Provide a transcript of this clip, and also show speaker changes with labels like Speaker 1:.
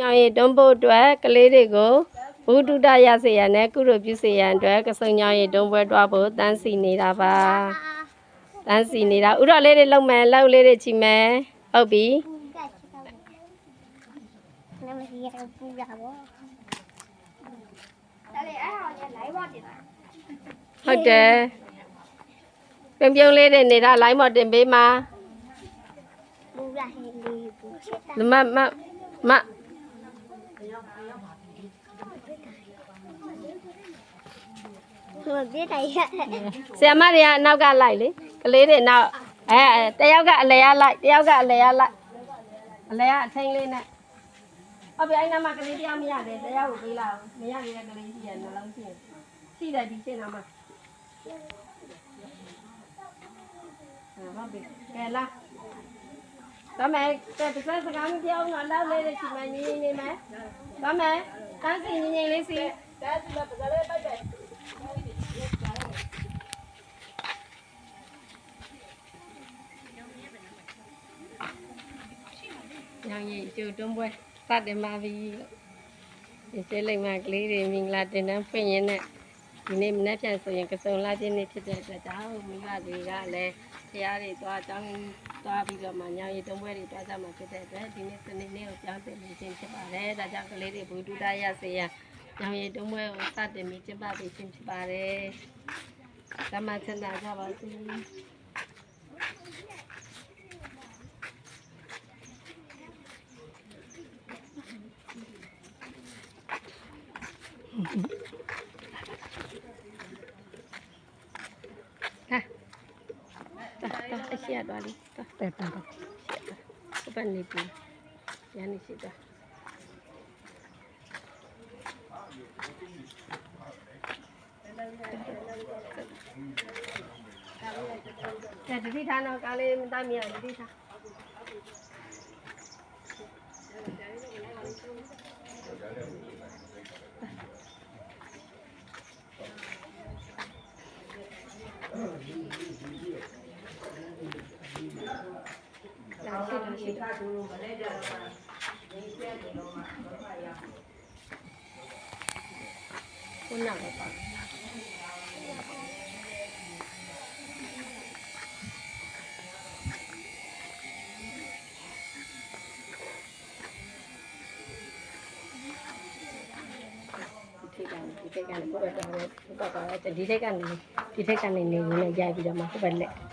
Speaker 1: Nhoi đông bộ đuôi cái lấy đi go, bố đu đa ya se ya nè, cứ rồi biết se ya đuôi cái sợi nhoi đông bộ đuôi bố tan xì nè ra ba, tan xì nè ra, ủa lấy đi lông mè, lấy đi chim mè, ở bi.ဟုတ်တယ်ပြုံပြုံလေးတွေနေတာလိုင်းမော်တင်ပေးမှာမဆရာမတွေကအနောက်ကလိုက်လေကလေးတွေနောက်တယောက်ကအလဲရလိုက်တယောက်ကအလဲရလိုက်အလဲရအထင်းလေးနဲ့ဟုတ်ပြီအဲ့နာမှာကလေးတရားမရတယ်တရားကိုပေးလာအောင်မရနေတဲ့ကလေးရှိရနှလုံးရှိတယ်ဒီရှင်းနာမှာဟုတ်ပြီကဲလာဒါမဲ့တဲ့စကားမပြောင်းတော့လောက်လေးတဲ့ချိန်မှညင်းနေမယ်ဒါမဲ့တန်းစီညင်းလေးစီဒါစီလည်းပဇာလေးပိုက်တယ်ညောင်ရီကျိုးတွန်းပွဲစတင်ပါပြီဒီစေးလိမ့်မကလေးတွေမင်္ဂလာတင်တန်းဖွင့်ရင်းနဲ့ဒီနေ့မနေ့ပြန်ဆိုရင်ကစုံလာခြင်းနေ့ဖြစ်တဲ့အတွက်ကြောင့်မိဘတွေကလည်းတရားတွေသွားကြောင်းသွားပြီးတော့မှညောင်ရီတွန်းပွဲတွေသွားကြမှာဖြစ်တဲ့အတွက်ဒီနေ့စနေနေ့ကိုကြောင်းတင်ပြီးခြင်းဖြစ်ပါတယ်ဒါကြောင့်ကလေးတွေဘူဒူဒရစေရညောင်ရီတွန်းပွဲကိုစတင်ပြီးကျင်းပပြီးခြင်းဖြစ်ပါတယ်ဓမ္မချမ်းသာကြပါစေအရှိရသွားလိတဲ့ပန်နေပြီရန်နေရှိတာတတိထားတော့ကားလေးမတမ်းမြတတိထားခုနကပါဒီထက်ကနေဘုရားတော်ဘုရားဒီထက်ကနေနေနေရိုးနဲ့ရိုက်ပြီးတော့မှဟုတ်ပဲလက်